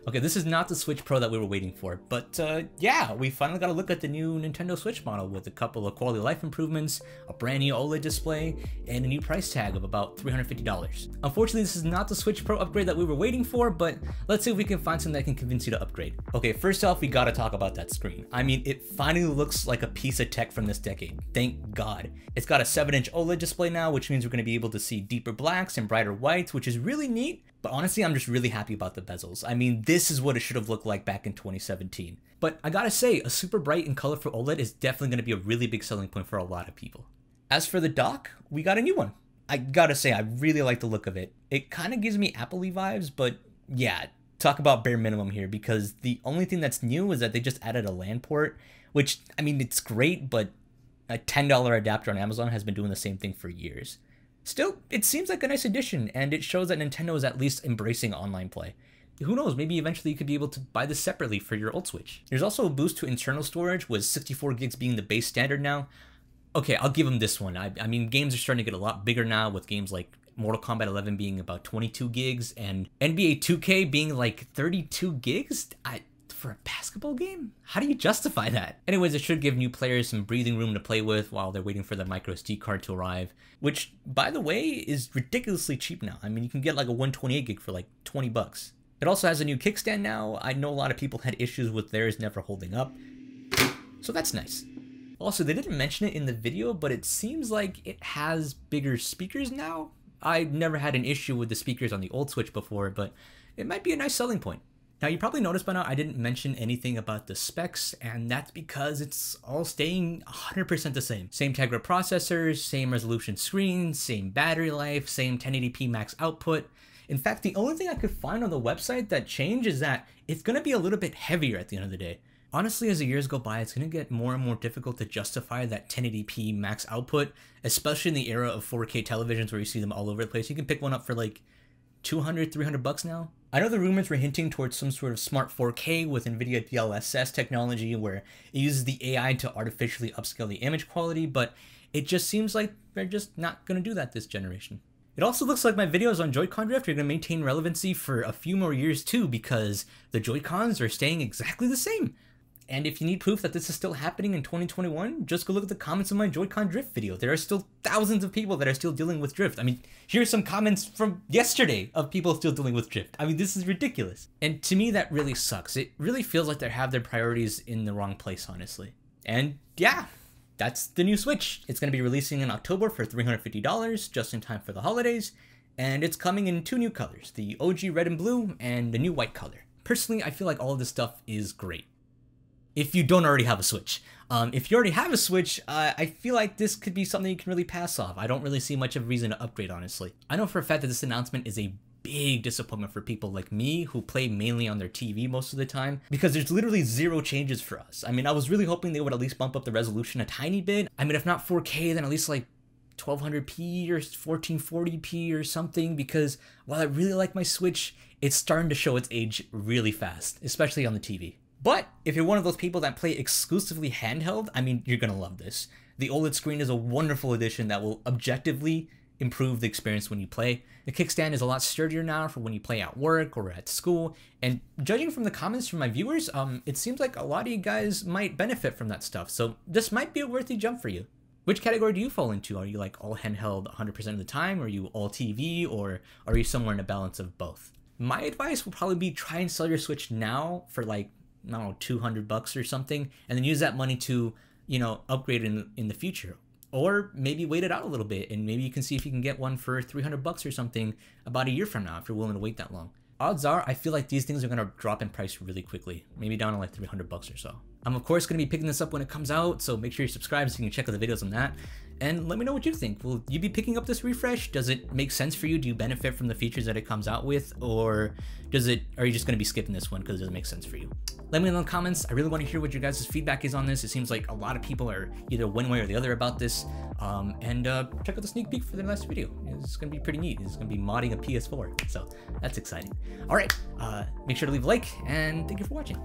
Okay, this is not the Switch Pro that we were waiting for, but yeah, we finally got a look at the new Nintendo Switch model with a couple of quality of life improvements, a brand new OLED display, and a new price tag of about $350. Unfortunately, this is not the Switch Pro upgrade that we were waiting for, but let's see if we can find something that can convince you to upgrade. Okay, first off, we gotta talk about that screen. I mean, it finally looks like a piece of tech from this decade. Thank God. It's got a 7-inch OLED display now, which means we're gonna be able to see deeper blacks and brighter whites, which is really neat. But honestly, I'm just really happy about the bezels. I mean, this is what it should have looked like back in 2017. But I gotta say, a super bright and colorful OLED is definitely gonna be a really big selling point for a lot of people. As for the dock, we got a new one. I gotta say, I really like the look of it. It kind of gives me Apple-y vibes, but yeah, talk about bare minimum here, because the only thing that's new is that they just added a LAN port, which, I mean, it's great, but a $10 adapter on Amazon has been doing the same thing for years. Still, it seems like a nice addition, and it shows that Nintendo is at least embracing online play. Who knows, maybe eventually you could be able to buy this separately for your old Switch. There's also a boost to internal storage, with 64 gigs being the base standard now. Okay, I'll give them this one. I mean, games are starting to get a lot bigger now, with games like Mortal Kombat 11 being about 22 gigs, and NBA 2K being like 32 gigs? For a basketball game? How do you justify that? Anyways, it should give new players some breathing room to play with while they're waiting for the microSD card to arrive, which, by the way, is ridiculously cheap now. I mean, you can get like a 128 gig for like 20 bucks. It also has a new kickstand now. I know a lot of people had issues with theirs never holding up, so that's nice. Also, they didn't mention it in the video, but it seems like it has bigger speakers now. I never had an issue with the speakers on the old Switch before, but it might be a nice selling point. Now, you probably noticed by now I didn't mention anything about the specs, and that's because it's all staying 100% the same. Same Tegra processors, same resolution screen, same battery life, same 1080p max output. In fact, the only thing I could find on the website that changed is that it's going to be a little bit heavier at the end of the day. Honestly, as the years go by, it's going to get more and more difficult to justify that 1080p max output, especially in the era of 4K televisions where you see them all over the place. You can pick one up for like 200, 300 bucks now. I know the rumors were hinting towards some sort of smart 4K with NVIDIA DLSS technology where it uses the AI to artificially upscale the image quality, but it just seems like they're just not going to do that this generation. It also looks like my videos on Joy-Con drift are going to maintain relevancy for a few more years too, because the Joy-Cons are staying exactly the same. And if you need proof that this is still happening in 2021, just go look at the comments on my Joy-Con drift video. There are still thousands of people that are still dealing with drift. I mean, here's some comments from yesterday of people still dealing with drift. I mean, this is ridiculous. And to me, that really sucks. It really feels like they have their priorities in the wrong place, honestly. And yeah, that's the new Switch. It's going to be releasing in October for $350, just in time for the holidays. And it's coming in 2 new colors, the OG red and blue and the new white color. Personally, I feel like all of this stuff is great. If you don't already have a Switch. If you already have a Switch, I feel like this could be something you can really pass off. I don't really see much of a reason to upgrade, honestly. I know for a fact that this announcement is a big disappointment for people like me who play mainly on their TV most of the time, because there's literally 0 changes for us. I mean, I was really hoping they would at least bump up the resolution a tiny bit. I mean, if not 4K, then at least like 1200p or 1440p or something, because while I really like my Switch, it's starting to show its age really fast, especially on the TV. But if you're one of those people that play exclusively handheld, I mean, you're gonna love this. The OLED screen is a wonderful addition that will objectively improve the experience when you play. The kickstand is a lot sturdier now for when you play at work or at school, and judging from the comments from my viewers, it seems like a lot of you guys might benefit from that stuff, so this might be a worthy jump for you. Which category do you fall into? Are you like all handheld 100% of the time? Are you all TV, or are you somewhere in a balance of both? My advice will probably be try and sell your Switch now for like, I don't know, 200 bucks or something, and then use that money to, you know, upgrade in the future. Or maybe wait it out a little bit, and maybe you can see if you can get one for 300 bucks or something about a year from now if you're willing to wait that long. Odds are, I feel like these things are going to drop in price really quickly, maybe down to like 300 bucks or so. I'm of course going to be picking this up when it comes out, so make sure you subscribe so you can check out the videos on that. And let me know what you think. Will you be picking up this refresh? Does it make sense for you? Do you benefit from the features that it comes out with? Or are you just going to be skipping this one because it doesn't make sense for you? Let me know in the comments. I really want to hear what your guys' feedback is on this. It seems like a lot of people are either one way or the other about this. Check out the sneak peek for the next video. It's going to be pretty neat. It's going to be modding a PS4. So that's exciting. All right, make sure to leave a like, and thank you for watching.